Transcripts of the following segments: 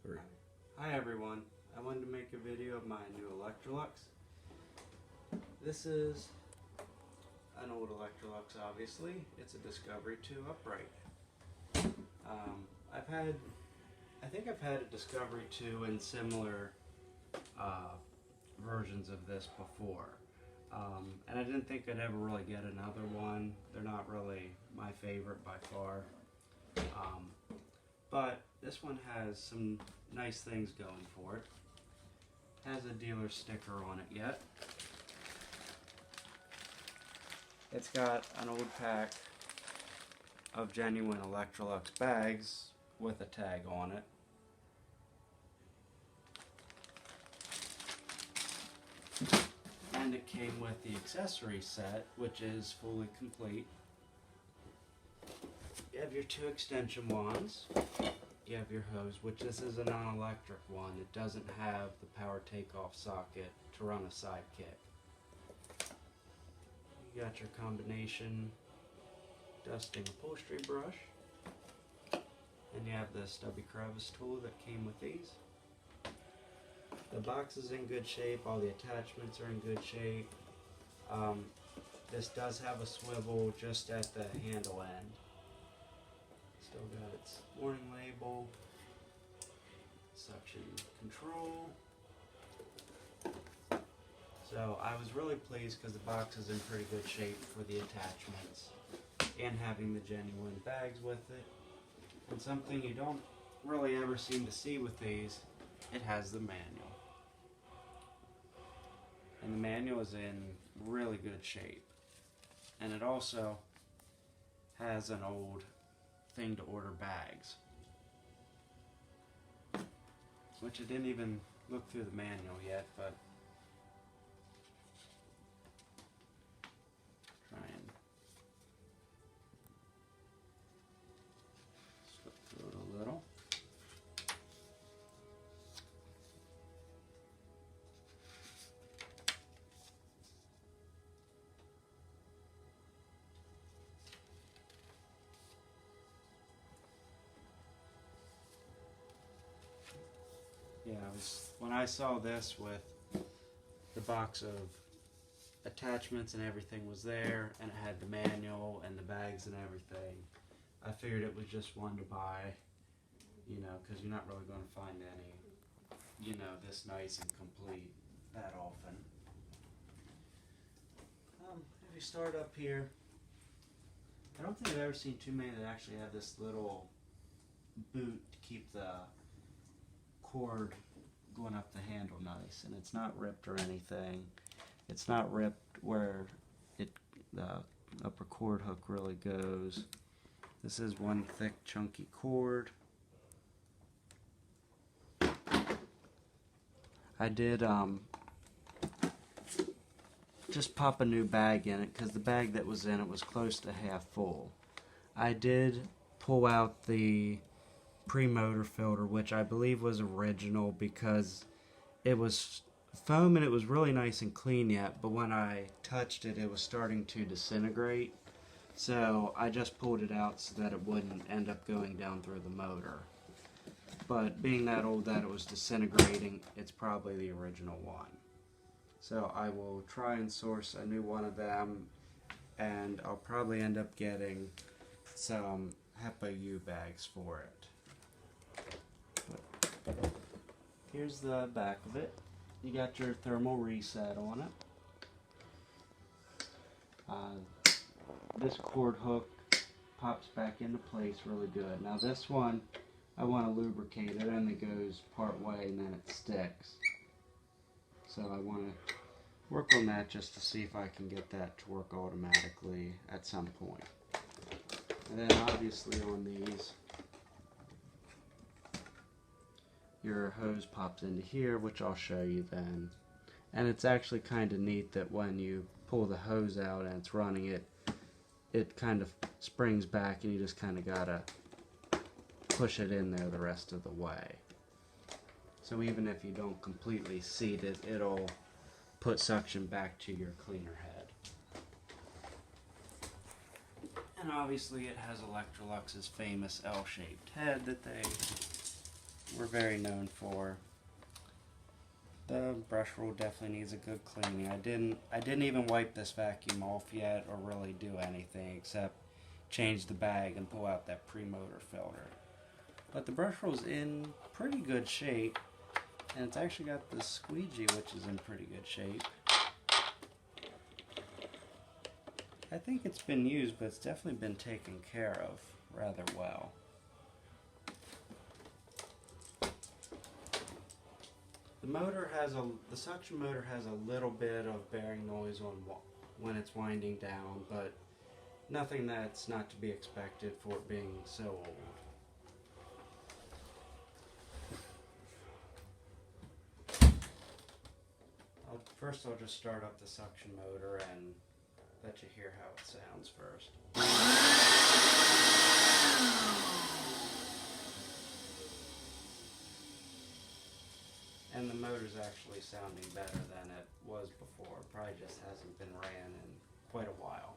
3. Hi everyone, I wanted to make a video of my new Electrolux. This is an old Electrolux, obviously. It's a Discovery II upright. I think I've had a Discovery II in similar versions of this before. And I didn't think I'd ever really get another one. They're not really my favorite by far. But this one has some nice things going for it. Has a dealer sticker on it yet. It's got an old pack of genuine Electrolux bags with a tag on it. And it came with the accessory set, which is fully complete. You have your 2 extension wands. You have your hose, which this is a non-electric one. It doesn't have the power takeoff socket to run a sidekick. You got your combination dusting upholstery brush. And you have the stubby crevice tool that came with these. The box is in good shape. All the attachments are in good shape. This does have a swivel just at the handle end. Still got its warning label, suction control. So I was really pleased because the box is in pretty good shape for the attachments and having the genuine bags with it. And something you don't really ever seem to see with these, it has the manual. And the manual is in really good shape. And it also has an old thing to order bags, which I didn't even look through the manual yet, but try and slip through it a little. Yeah, when I saw this with the box of attachments and everything was there, and it had the manual and the bags and everything, I figured it was just one to buy, you know, because you're not really going to find any, you know, this nice and complete that often. If you start up here, I don't think I've ever seen too many that actually have this little boot to keep the cord going up the handle nice, and it's not ripped or anything. It's not ripped where the upper cord hook really goes. This is one thick chunky cord. I did just pop a new bag in it because the bag that was in it was close to half full. I did pull out the Premotor Filter, which I believe was original because it was foam and it was really nice and clean yet, but when I touched it, it was starting to disintegrate. So I just pulled it out so that it wouldn't end up going down through the motor. But being that old that it was disintegrating, it's probably the original one. So I will try and source a new one of them, and I'll probably end up getting some HEPA U bags for it. Here's the back of it. You got your thermal reset on it. This cord hook pops back into place really good. Now this one, I want to lubricate it, and it goes part way and then it sticks. So I want to work on that just to see if I can get that to work automatically at some point. And then obviously on these, your hose pops into here, which I'll show you then. And it's actually kind of neat that when you pull the hose out and it's running, it kind of springs back, and you just kind of gotta push it in there the rest of the way. So even if you don't completely seat it, it'll put suction back to your cleaner head. And obviously it has Electrolux's famous L-shaped head that they we're very known for. The brush roll definitely needs a good cleaning. I didn't even wipe this vacuum off yet or really do anything except change the bag and pull out that Premotor filter. But the brush roll's in pretty good shape, and it's actually got the squeegee, which is in pretty good shape. I think it's been used, but it's definitely been taken care of rather well. The suction motor has a little bit of bearing noise when it's winding down, but nothing that's not to be expected for it being so old. First I'll just start up the suction motor and let you hear how it sounds first. And the motor's actually sounding better than it was before. Probably just hasn't been ran in quite a while.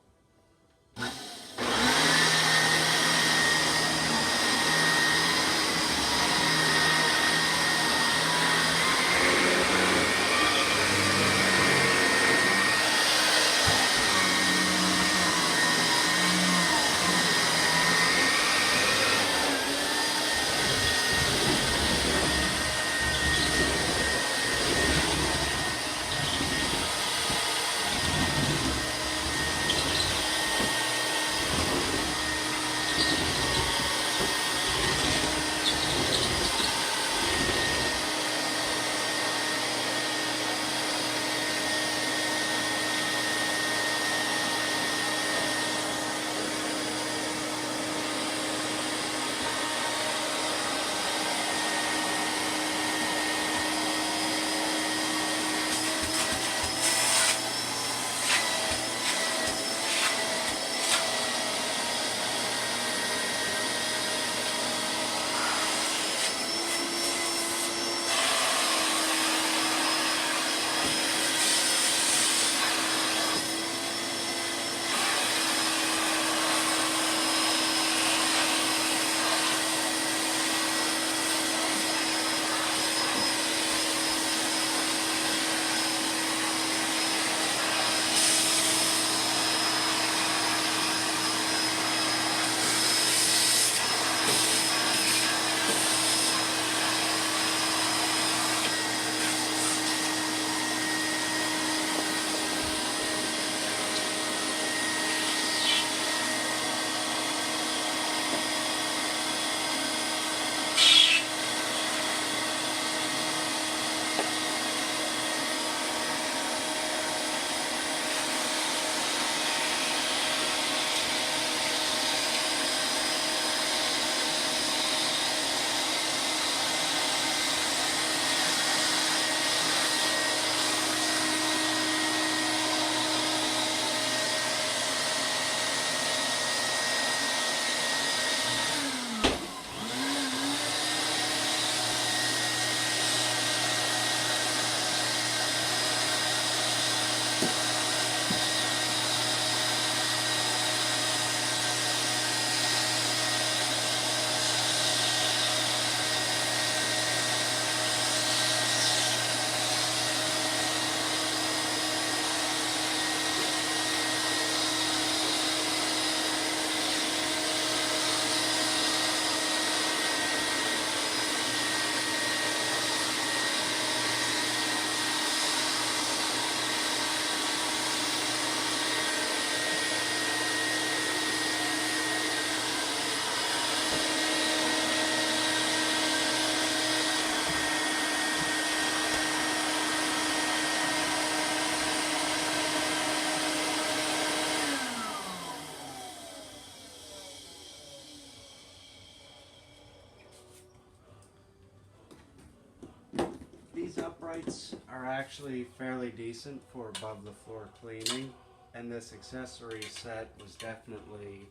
These uprights are actually fairly decent for above the floor cleaning, and this accessory set was definitely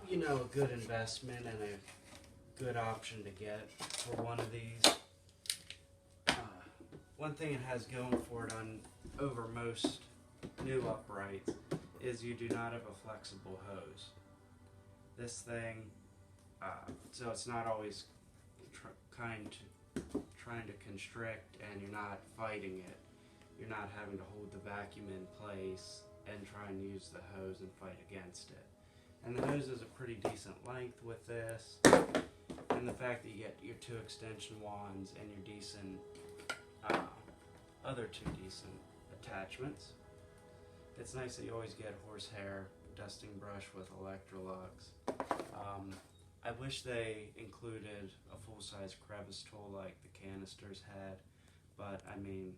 you know, a good investment and a good option to get for one of these. One thing it has going for it over most new uprights is you do not have a flexible hose. This thing, so it's not always trying to constrict and you're not fighting it. You're not having to hold the vacuum in place and try and use the hose and fight against it. And the hose is a pretty decent length with this. And the fact that you get your 2 extension wands and your decent, other 2 decent attachments. It's nice that you always get horsehair dusting brush with Electrolux. I wish they included a full-size crevice tool like the canisters had, but I mean,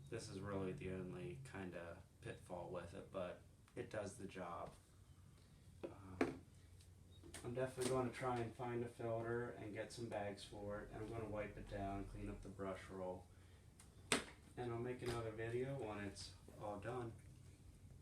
this is really the only kind of pitfall with it, but it does the job. I'm definitely going to try and find a filter and get some bags for it, and I'm going to wipe it down, clean up the brush roll, and I'll make another video when it's all done.